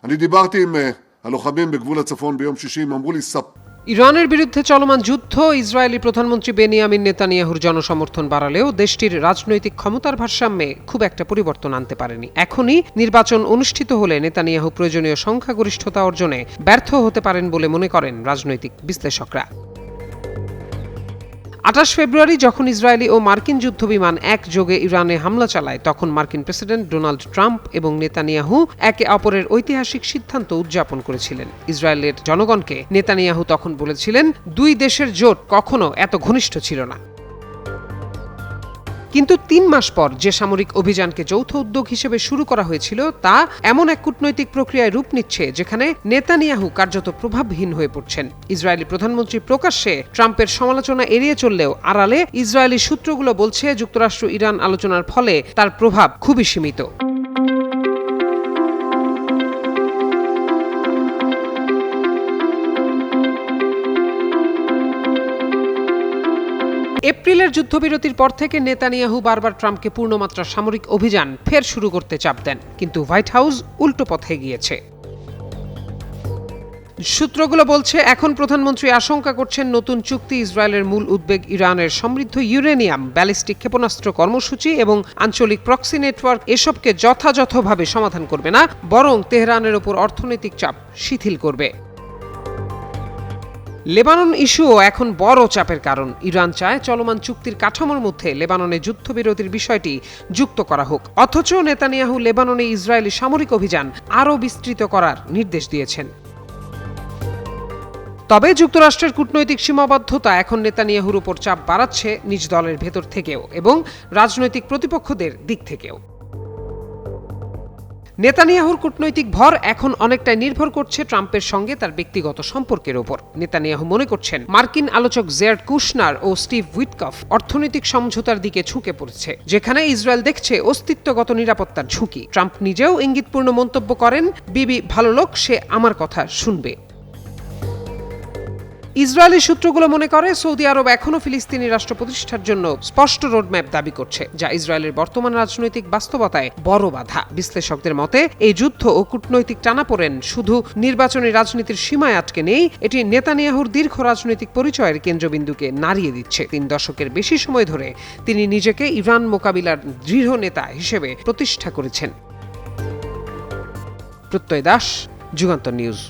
אני דיברתי עם הלוחמים בגבול הצפון ביום שישי, הם אמרו לי ইরানের বিরুদ্ধে চলমান যুদ্ধ ইসরায়েলি প্রধানমন্ত্রী বেনিয়ামিন নেতানিয়াহুর জনসমর্থন বাড়ালেও দেশটির রাজনৈতিক ক্ষমতার ভারসাম্যে খুব একটা পরিবর্তন আনতে পারেনি। এখনই নির্বাচন অনুষ্ঠিত হলে নেতানিয়াহু প্রয়োজনীয় সংখ্যাগরিষ্ঠতা অর্জনে ব্যর্থ হতে পারেন বলে মনে করেন রাজনৈতিক বিশ্লেষকরা। 28 ফেব্রুয়ারি যখন ইসরায়েলি ও মার্কিন যুদ্ধবিমান একযোগে ইরানে হামলা চালায়, তখন মার্কিন প্রেসিডেন্ট ডোনাল্ড ট্রাম্প এবং নেতানিয়াহু একে অপরের ঐতিহাসিক সিদ্ধান্ত উদযাপন করেছিলেন। ইসরায়েলের জনগণকে নেতানিয়াহু তখন বলেছিলেন, দুই দেশের জোট কখনো এত ঘনিষ্ঠ ছিল না। কিন্তু 3 মাস পর যে সামরিক অভিযানকে যৌথ উদ্যোগ হিসেবে শুরু করা হয়েছিল, তা এমন এক কূটনৈতিক প্রক্রিয়ায় রূপ নিচ্ছে যেখানে নেতানিয়াহু কার্যত প্রভাবহীন হয়ে পড়ছেন। ইসরায়েলি প্রধানমন্ত্রী প্রকাশ্যে ট্রাম্পের সমালোচনা এড়িয়ে চললেও আড়ালে ইসরায়েলি সূত্রগুলো বলছে যুক্তরাষ্ট্র ইরান আলোচনার ফলে তার প্রভাব খুবই সীমিত। এপ্রিলের যুদ্ধবিরতির পর থেকে নেতানিয়াহু বারবার ট্রাম্পকে পূর্ণমাত্রা সামরিক অভিযান ফের শুরু করতে চাপ দেন, কিন্তু হোয়াইট হাউস উল্টো পথে গিয়েছে। সূত্রগুলো বলছে এখন প্রধানমন্ত্রী আশঙ্কা করছেন নতুন চুক্তি ইসরায়েলের মূল উদ্বেগ ইরানের সমৃদ্ধ ইউরেনিয়াম, ব্যালিস্টিক ক্ষেপণাস্ত্র কর্মসূচি এবং আঞ্চলিক প্রক্সি নেটওয়ার্ক এসবকে যথাযথভাবে সমাধান করবে না, বরং তেহরানের ওপর অর্থনৈতিক চাপ শিথিল করবে। লেবানন ইস্যুও এখন বড় চাপের কারণ। ইরান চায় চলমান চুক্তির কাঠামোর মধ্যে লেবাননে যুদ্ধবিরতির বিষয়টি যুক্ত করা হোক, অথচ নেতানিয়াহু লেবাননে ইসরায়েলি সামরিক অভিযান আরও বিস্তৃত করার নির্দেশ দিয়েছেন। তবে যুক্তরাষ্ট্রের কূটনৈতিক সীমাবদ্ধতা এখন নেতানিয়াহুর উপর চাপ বাড়াচ্ছে নিজ দলের ভেতর থেকেও এবং রাজনৈতিক প্রতিপক্ষদের দিক থেকেও। নেতানিয়াহুর কূটনৈতিক ভর এখন অনেকটাই নির্ভর করছে ট্রাম্পের সঙ্গে তার ব্যক্তিগত সম্পর্কের ওপর। নেতানিয়াহু মনে করছেন মার্কিন আলোচক জেয়ার্ড কুশনার ও স্টিভ উইটকফ অর্থনৈতিক সমঝোতার দিকে ঝুঁকে পড়েছে, যেখানে ইসরায়েল দেখছে অস্তিত্বগত নিরাপত্তার ঝুঁকি। ট্রাম্প নিজেও ইঙ্গিতপূর্ণ মন্তব্য করেন, বিবি ভালো লোক, সে আমার কথা শুনবে। ইসরায়েলি সূত্রগুলো মনে করে সৌদি আরব এখনও ফিলিস্তিনি রাষ্ট্র প্রতিষ্ঠার জন্য স্পষ্ট রোডম্যাপ দাবি করছে, যা ইসরায়েলের বর্তমান রাজনৈতিক বাস্তবতায় বড় বাধা। বিশ্লেষকদের মতে এই যুদ্ধ ও কূটনৈতিক টানাপোড়েন শুধু নির্বাচনী রাজনীতির সীমায় আটকে নেই, এটি নেতানিয়াহুর দীর্ঘ রাজনৈতিক পরিচয়ের কেন্দ্রবিন্দুকে নাড়িয়ে দিচ্ছে। 3 দশকের বেশি সময় ধরে তিনি নিজেকে ইরান মোকাবিলার দৃঢ় নেতা হিসেবে প্রতিষ্ঠা করেছেন। প্রত্যয় দাস, যুগান্তর নিউজ।